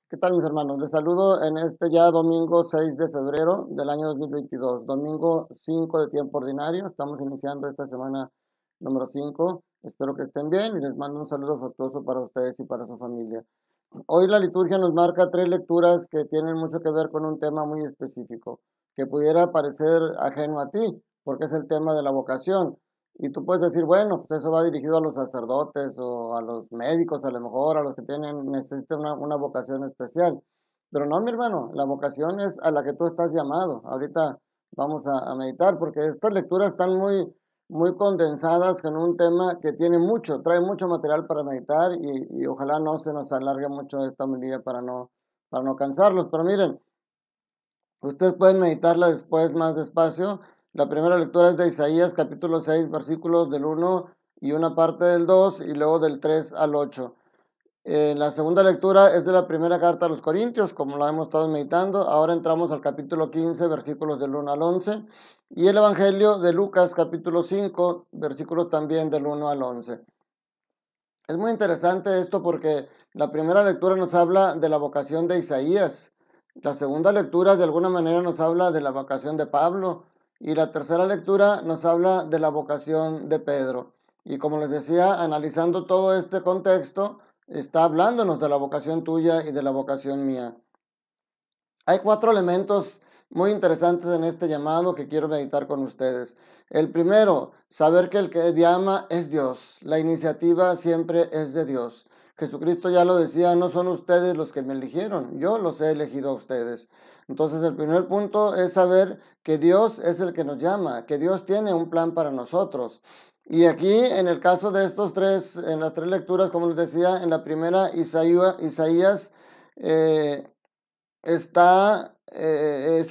¿Qué tal, mis hermanos? Les saludo en este ya domingo 6 de febrero del año 2022, domingo 5 de tiempo ordinario. Estamos iniciando esta semana número 5. Espero que estén bien y les mando un saludo afectuoso para ustedes y para su familia. Hoy la liturgia nos marca tres lecturas que tienen mucho que ver con un tema muy específico, que pudiera parecer ajeno a ti, porque es el tema de la vocación. Y tú puedes decir, bueno, pues eso va dirigido a los sacerdotes o a los médicos, a lo mejor, a los que necesitan una vocación especial. Pero no, mi hermano, la vocación es a la que tú estás llamado. Ahorita vamos a meditar, porque estas lecturas están muy condensadas en un tema que tiene mucho, trae mucho material para meditar y ojalá no se nos alargue mucho esta homilía para no cansarlos. Pero miren, ustedes pueden meditarla después más despacio. La primera lectura es de Isaías capítulo 6 versículos del 1 y una parte del 2 y luego del 3 al 8. La segunda lectura es de la primera carta a los Corintios, como la hemos estado meditando. Ahora entramos al capítulo 15, versículos del 1 al 11. Y el Evangelio de Lucas, capítulo 5, versículos también del 1 al 11. Es muy interesante esto porque la primera lectura nos habla de la vocación de Isaías. La segunda lectura de alguna manera nos habla de la vocación de Pablo. Y la tercera lectura nos habla de la vocación de Pedro. Y como les decía, analizando todo este contexto, está hablándonos de la vocación tuya y de la vocación mía. Hay cuatro elementos muy interesantes en este llamado que quiero meditar con ustedes. El primero, saber que el que llama es Dios. La iniciativa siempre es de Dios. Jesucristo ya lo decía, no son ustedes los que me eligieron, yo los he elegido a ustedes. Entonces el primer punto es saber que Dios es el que nos llama, que Dios tiene un plan para nosotros. Y aquí, en el caso de estos tres, en las tres lecturas, como les decía, en la primera, Isaías se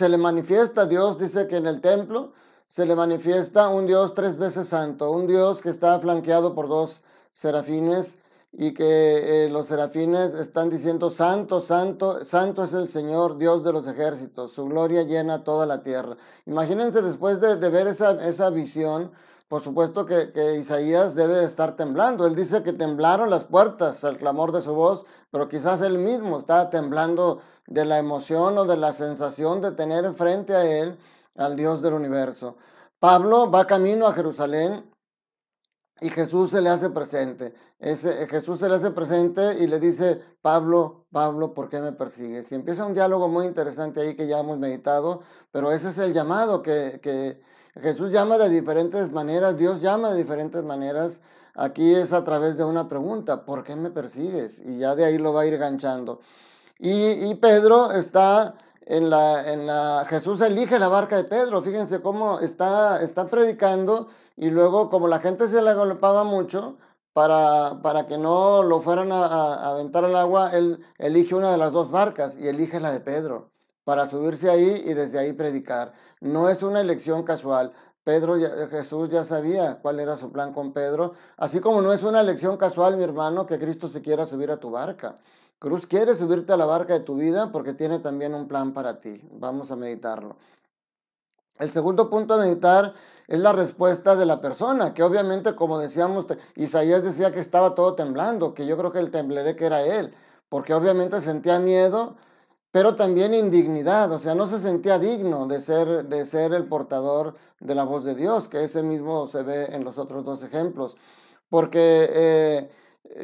le manifiesta a Dios, dice que en el templo se le manifiesta un Dios tres veces santo, un Dios que está flanqueado por dos serafines y que los serafines están diciendo, santo, santo, santo es el Señor, Dios de los ejércitos, su gloria llena toda la tierra. Imagínense después de ver esa visión. Por supuesto que Isaías debe de estar temblando. Él dice que temblaron las puertas al clamor de su voz, pero quizás él mismo estaba temblando de la emoción o de la sensación de tener frente a él al Dios del universo. Pablo va camino a Jerusalén y Jesús se le hace presente. Jesús se le hace presente y le dice, Pablo, Pablo, ¿por qué me persigues? Y empieza un diálogo muy interesante ahí que ya hemos meditado, pero ese es el llamado que Jesús llama de diferentes maneras, Dios llama de diferentes maneras. Aquí es a través de una pregunta, ¿por qué me persigues? Y ya de ahí lo va a ir ganchando. Y Pedro está Jesús elige la barca de Pedro. Fíjense cómo está predicando y luego como la gente se le agolpaba mucho para que no lo fueran a aventar al agua, él elige una de las dos barcas y elige la de Pedro para subirse ahí y desde ahí predicar. No es una elección casual. Jesús ya sabía cuál era su plan con Pedro, así como no es una elección casual, mi hermano, que Cristo se quiera subir a tu barca. Cruz quiere subirte a la barca de tu vida porque tiene también un plan para ti. Vamos a meditarlo. El segundo punto a meditar es la respuesta de la persona, que obviamente, como decíamos, Isaías decía que estaba todo temblando, que yo creo que el temblereque era él, porque obviamente sentía miedo, pero también indignidad, o sea, no se sentía digno de ser el portador de la voz de Dios, que ese mismo se ve en los otros dos ejemplos. Porque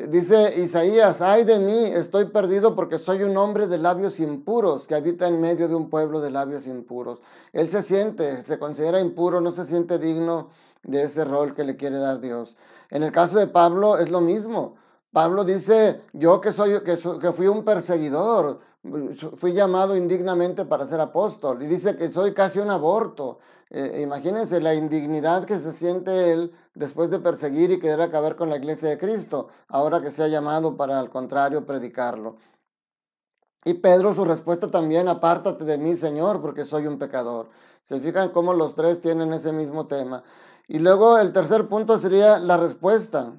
dice Isaías, ay de mí, estoy perdido porque soy un hombre de labios impuros que habita en medio de un pueblo de labios impuros. Él se considera impuro, no se siente digno de ese rol que le quiere dar Dios. En el caso de Pablo es lo mismo. Pablo dice, yo que fui un perseguidor, fui llamado indignamente para ser apóstol. Y dice que soy casi un aborto. Imagínense la indignidad que se siente él después de perseguir y querer acabar con la iglesia de Cristo, ahora que se ha llamado para, al contrario, predicarlo. Y Pedro, su respuesta también, apártate de mí, Señor, porque soy un pecador. Se fijan cómo los tres tienen ese mismo tema. Y luego el tercer punto sería la respuesta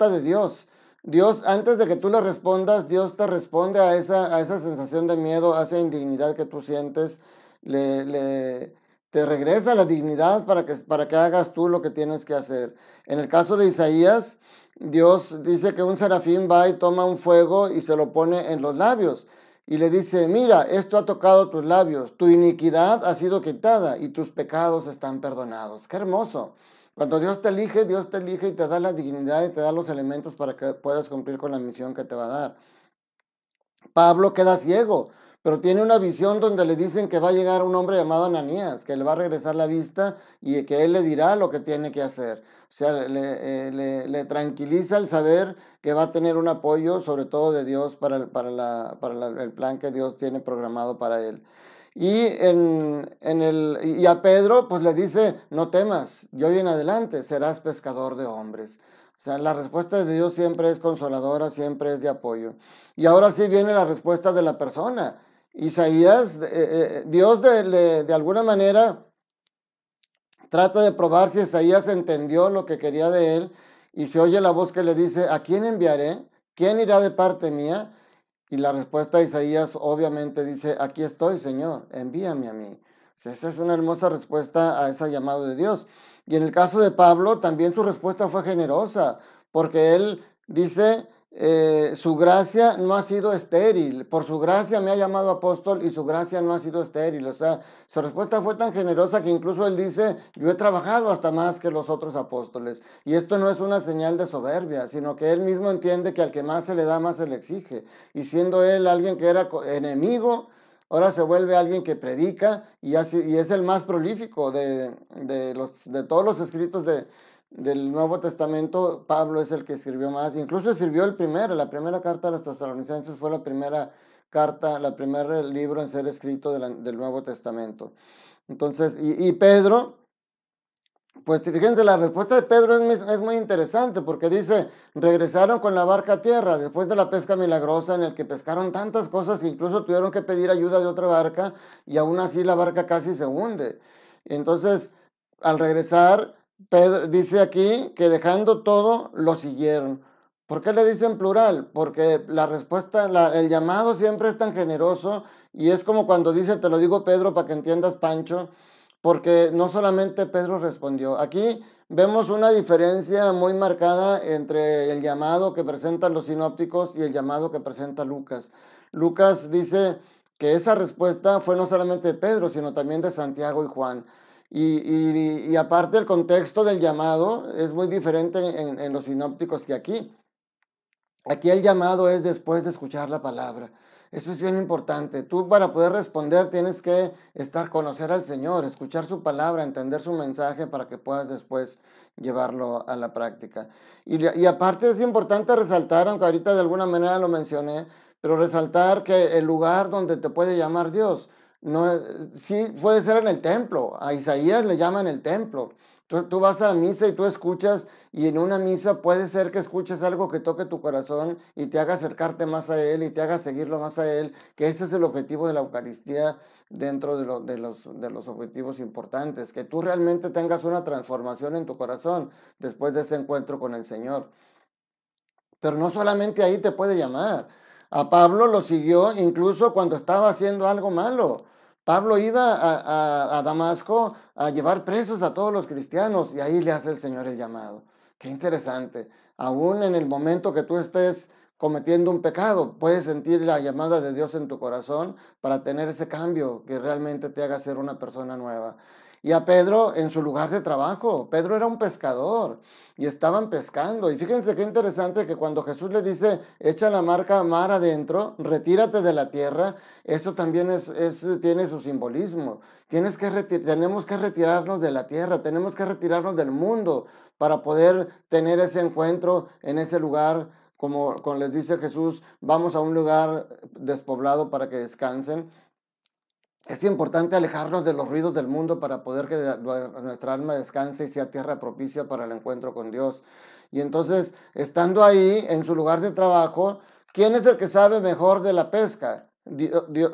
de Dios. Dios, antes de que tú le respondas, Dios te responde a esa sensación de miedo, a esa indignidad que tú sientes, te regresa la dignidad para que hagas tú lo que tienes que hacer. En el caso de Isaías, Dios dice que un serafín va y toma un fuego y se lo pone en los labios. y le dice, mira, esto ha tocado tus labios, tu iniquidad ha sido quitada y tus pecados están perdonados. Qué hermoso. Cuando Dios te elige y te da la dignidad y te da los elementos para que puedas cumplir con la misión que te va a dar. Pablo queda ciego, pero tiene una visión donde le dicen que va a llegar un hombre llamado Ananías, que le va a regresar la vista y que él le dirá lo que tiene que hacer. O sea, le tranquiliza el saber que va a tener un apoyo, sobre todo de Dios, el plan que Dios tiene programado para él. Y a Pedro, pues le dice, no temas, de hoy en adelante serás pescador de hombres. O sea, la respuesta de Dios siempre es consoladora, siempre es de apoyo. Y ahora sí viene la respuesta de la persona. Isaías, Dios de alguna manera trata de probar si Isaías entendió lo que quería de él y se oye la voz que le dice, ¿a quién enviaré? ¿Quién irá de parte mía? Y la respuesta de Isaías obviamente dice, aquí estoy, Señor, envíame a mí. O sea, esa es una hermosa respuesta a ese llamado de Dios. Y en el caso de Pablo, también su respuesta fue generosa, porque él dice, su gracia no ha sido estéril, por su gracia me ha llamado apóstol y su gracia no ha sido estéril. O sea, su respuesta fue tan generosa que incluso él dice, yo he trabajado hasta más que los otros apóstoles. Y esto no es una señal de soberbia, sino que él mismo entiende que al que más se le da, más se le exige. Y siendo él alguien que era enemigo, ahora se vuelve alguien que predica y es el más prolífico de todos los escritos del Nuevo Testamento. Pablo es el que escribió más, incluso escribió la primera carta a los tesalonicenses fue la primera carta, el primer libro en ser escrito del Nuevo Testamento. Entonces, y Pedro, pues fíjense, la respuesta de Pedro es muy interesante porque dice, regresaron con la barca a tierra después de la pesca milagrosa en el que pescaron tantas cosas que incluso tuvieron que pedir ayuda de otra barca y aún así la barca casi se hunde. Entonces, al regresar, Pedro dice aquí que dejando todo, lo siguieron. ¿Por qué le dicen plural? Porque la respuesta, el llamado siempre es tan generoso y es como cuando dice, te lo digo Pedro para que entiendas Pancho, porque no solamente Pedro respondió. Aquí vemos una diferencia muy marcada entre el llamado que presentan los sinópticos y el llamado que presenta Lucas. Lucas dice que esa respuesta fue no solamente de Pedro, sino también de Santiago y Juan. Y aparte el contexto del llamado es muy diferente en los sinópticos que aquí. Aquí el llamado es después de escuchar la palabra. Eso es bien importante. Tú para poder responder tienes que conocer al Señor, escuchar su palabra, entender su mensaje para que puedas después llevarlo a la práctica. Y aparte es importante resaltar, aunque ahorita de alguna manera lo mencioné, pero resaltar que el lugar donde te puede llamar Dios, no, sí puede ser en el templo. A Isaías le llaman el templo. Tú vas a la misa y tú escuchas, y en una misa puede ser que escuches algo que toque tu corazón y te haga acercarte más a Él y te haga seguirlo más a Él, que ese es el objetivo de la Eucaristía dentro de los objetivos importantes, que tú realmente tengas una transformación en tu corazón después de ese encuentro con el Señor. Pero no solamente ahí te puede llamar. A Pablo lo siguió incluso cuando estaba haciendo algo malo. Pablo iba a Damasco a llevar presos a todos los cristianos y ahí le hace el Señor el llamado. Qué interesante. Aún en el momento que tú estés cometiendo un pecado, puedes sentir la llamada de Dios en tu corazón para tener ese cambio que realmente te haga ser una persona nueva. Y a Pedro en su lugar de trabajo. Pedro era un pescador y estaban pescando. Y fíjense qué interesante que cuando Jesús le dice, echa la marca mar adentro, retírate de la tierra, eso también tiene su simbolismo. Tenemos que retirarnos de la tierra, tenemos que retirarnos del mundo para poder tener ese encuentro en ese lugar. Como les dice Jesús, vamos a un lugar despoblado para que descansen. Es importante alejarnos de los ruidos del mundo para poder que nuestra alma descanse y sea tierra propicia para el encuentro con Dios. Y entonces, estando ahí en su lugar de trabajo, ¿quién es el que sabe mejor de la pesca?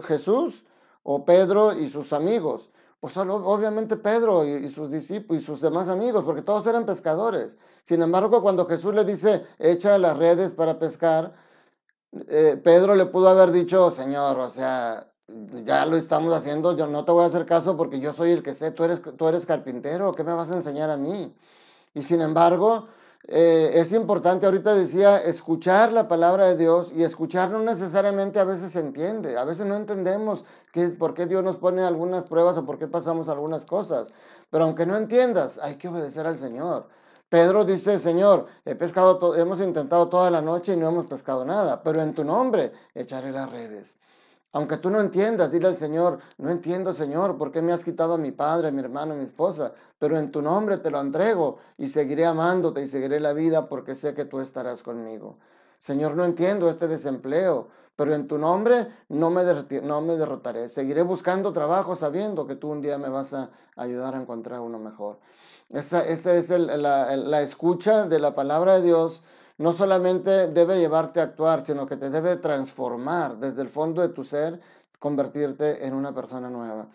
¿Jesús o Pedro y sus amigos? Pues obviamente Pedro y sus discípulos y sus demás amigos, porque todos eran pescadores. Sin embargo, cuando Jesús le dice, echa las redes para pescar, Pedro le pudo haber dicho, Señor, o sea, ya lo estamos haciendo, yo no te voy a hacer caso porque yo soy el que sé, tú eres carpintero, ¿qué me vas a enseñar a mí? Y sin embargo, Es importante, ahorita decía, escuchar la palabra de Dios, y escuchar no necesariamente a veces se entiende, a veces no entendemos por qué Dios nos pone algunas pruebas o por qué pasamos algunas cosas, pero aunque no entiendas, hay que obedecer al Señor. Pedro dice, Señor, hemos intentado toda la noche y no hemos pescado nada, pero en tu nombre echaré las redes. Aunque tú no entiendas, dile al Señor, no entiendo, Señor, por qué me has quitado a mi padre, a mi hermano, a mi esposa, pero en tu nombre te lo entrego y seguiré amándote y seguiré la vida porque sé que tú estarás conmigo. Señor, no entiendo este desempleo, pero en tu nombre no me derrotaré. Seguiré buscando trabajo sabiendo que tú un día me vas a ayudar a encontrar uno mejor. Esa es la escucha de la palabra de Dios. No solamente debe llevarte a actuar, sino que te debe transformar desde el fondo de tu ser, convertirte en una persona nueva.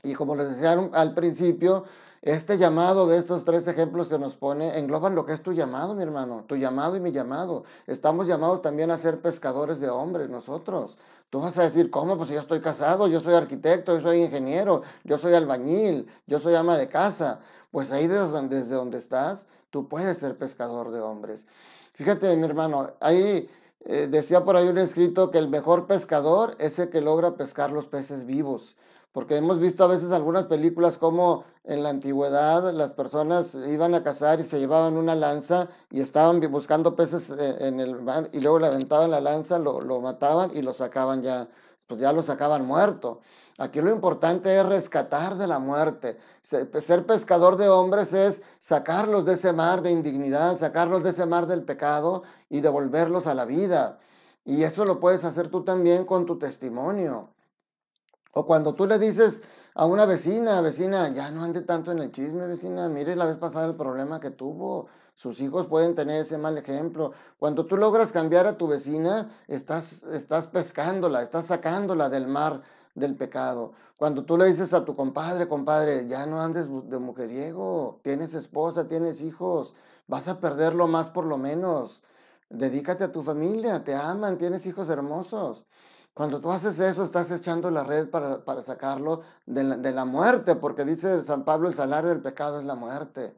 Y como les decía al principio, este llamado de estos tres ejemplos que nos pone engloban lo que es tu llamado, mi hermano, tu llamado y mi llamado. Estamos llamados también a ser pescadores de hombres nosotros. Tú vas a decir, ¿cómo? Pues yo estoy casado, yo soy arquitecto, yo soy ingeniero, yo soy albañil, yo soy ama de casa. Pues ahí desde donde estás, tú puedes ser pescador de hombres. Fíjate, mi hermano, ahí decía por ahí un escrito que el mejor pescador es el que logra pescar los peces vivos. Porque hemos visto a veces algunas películas como en la antigüedad las personas iban a cazar y se llevaban una lanza y estaban buscando peces en el mar y luego le aventaban la lanza, lo mataban y lo sacaban ya, pues ya lo sacaban muerto. Aquí lo importante es rescatar de la muerte. Ser pescador de hombres es sacarlos de ese mar de indignidad, sacarlos de ese mar del pecado y devolverlos a la vida. Y eso lo puedes hacer tú también con tu testimonio. O cuando tú le dices a una vecina, ya no ande tanto en el chisme, vecina, mire la vez pasada el problema que tuvo. Sus hijos pueden tener ese mal ejemplo. Cuando tú logras cambiar a tu vecina, estás pescándola, estás sacándola del mar del pecado. Cuando tú le dices a tu compadre, ya no andes de mujeriego, tienes esposa, tienes hijos, vas a perder lo más por lo menos. Dedícate a tu familia, te aman, tienes hijos hermosos. Cuando tú haces eso, estás echando la red para sacarlo de la muerte, porque dice San Pablo, el salario del pecado es la muerte.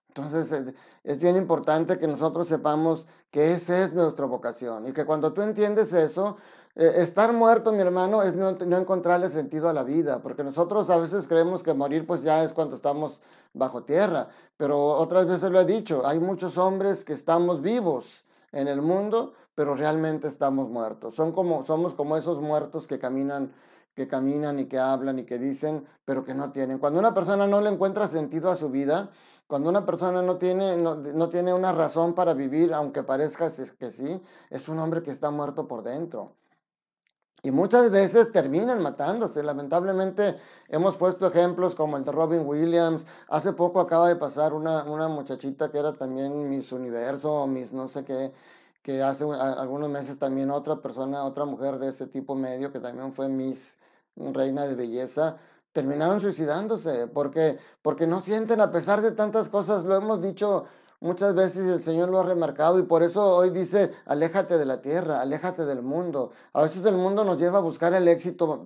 Entonces, es bien importante que nosotros sepamos que esa es nuestra vocación y que cuando tú entiendes eso, estar muerto, mi hermano, es no encontrarle sentido a la vida, porque nosotros a veces creemos que morir pues ya es cuando estamos bajo tierra, pero otras veces lo he dicho, hay muchos hombres que estamos vivos en el mundo, pero realmente estamos muertos. Somos como esos muertos que caminan y que hablan y que dicen, pero que no tienen. Cuando una persona no le encuentra sentido a su vida, cuando una persona no tiene una razón para vivir, aunque parezca que sí, es un hombre que está muerto por dentro. Y muchas veces terminan matándose. Lamentablemente hemos puesto ejemplos como el de Robin Williams. Hace poco acaba de pasar una muchachita que era también Miss Universo, Miss no sé qué, que hace algunos meses también otra persona, otra mujer de ese tipo medio, que también fue Miss Reina de Belleza, terminaron suicidándose porque no sienten a pesar de tantas cosas. Lo hemos dicho muchas veces y el Señor lo ha remarcado y por eso hoy dice, aléjate de la tierra, aléjate del mundo. A veces el mundo nos lleva a buscar el éxito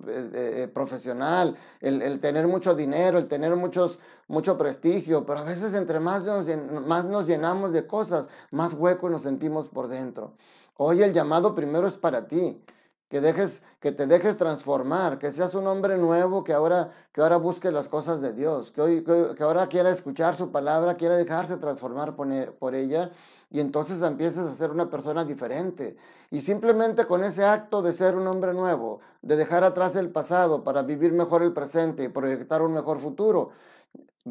profesional, el tener mucho dinero, el tener mucho prestigio, pero a veces entre más nos llenamos de cosas, más huecos nos sentimos por dentro. Hoy el llamado primero es para ti. Que te dejes transformar, que seas un hombre nuevo que ahora busque las cosas de Dios, que ahora quiera escuchar su palabra, quiera dejarse transformar por ella y entonces empieces a ser una persona diferente. Y simplemente con ese acto de ser un hombre nuevo, de dejar atrás el pasado para vivir mejor el presente y proyectar un mejor futuro,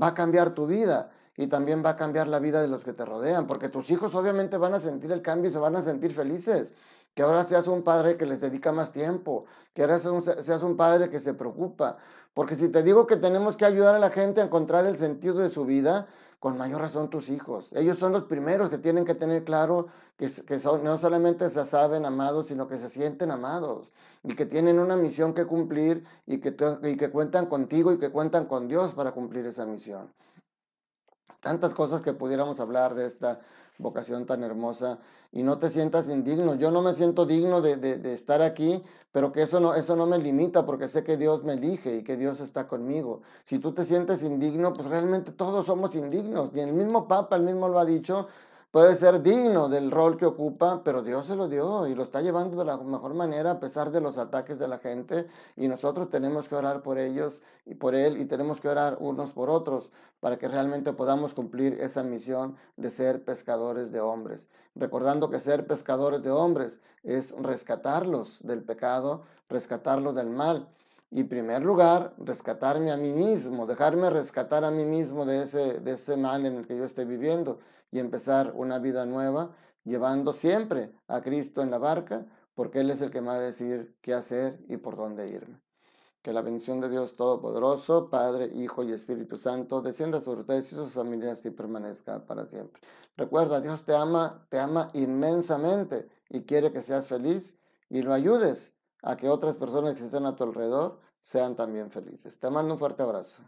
va a cambiar tu vida. Y también va a cambiar la vida de los que te rodean, porque tus hijos obviamente van a sentir el cambio y se van a sentir felices. Que ahora seas un padre que les dedica más tiempo, que ahora seas un padre que se preocupa. Porque si te digo que tenemos que ayudar a la gente a encontrar el sentido de su vida, con mayor razón tus hijos. Ellos son los primeros que tienen que tener claro no solamente se saben amados, sino que se sienten amados y que tienen una misión que cumplir y que cuentan contigo y que cuentan con Dios para cumplir esa misión. Tantas cosas que pudiéramos hablar vocación tan hermosa y no te sientas indigno. Yo no me siento digno de estar aquí, pero que eso no me limita porque sé que Dios me elige y que Dios está conmigo. Si tú te sientes indigno, pues realmente todos somos indignos. Y el mismo Papa, el mismo lo ha dicho, puede ser digno del rol que ocupa, pero Dios se lo dio y lo está llevando de la mejor manera a pesar de los ataques de la gente y nosotros tenemos que orar por ellos y por él y tenemos que orar unos por otros para que realmente podamos cumplir esa misión de ser pescadores de hombres. Recordando que ser pescadores de hombres es rescatarlos del pecado, rescatarlos del mal. Y en primer lugar, rescatarme a mí mismo, dejarme rescatar a mí mismo de ese mal en el que yo esté viviendo y empezar una vida nueva, llevando siempre a Cristo en la barca, porque Él es el que me va a decir qué hacer y por dónde irme. Que la bendición de Dios Todopoderoso, Padre, Hijo y Espíritu Santo, descienda sobre ustedes y sus familias y permanezca para siempre. Recuerda, Dios te ama inmensamente y quiere que seas feliz y lo ayudes a que otras personas que estén a tu alrededor sean también felices. Te mando un fuerte abrazo.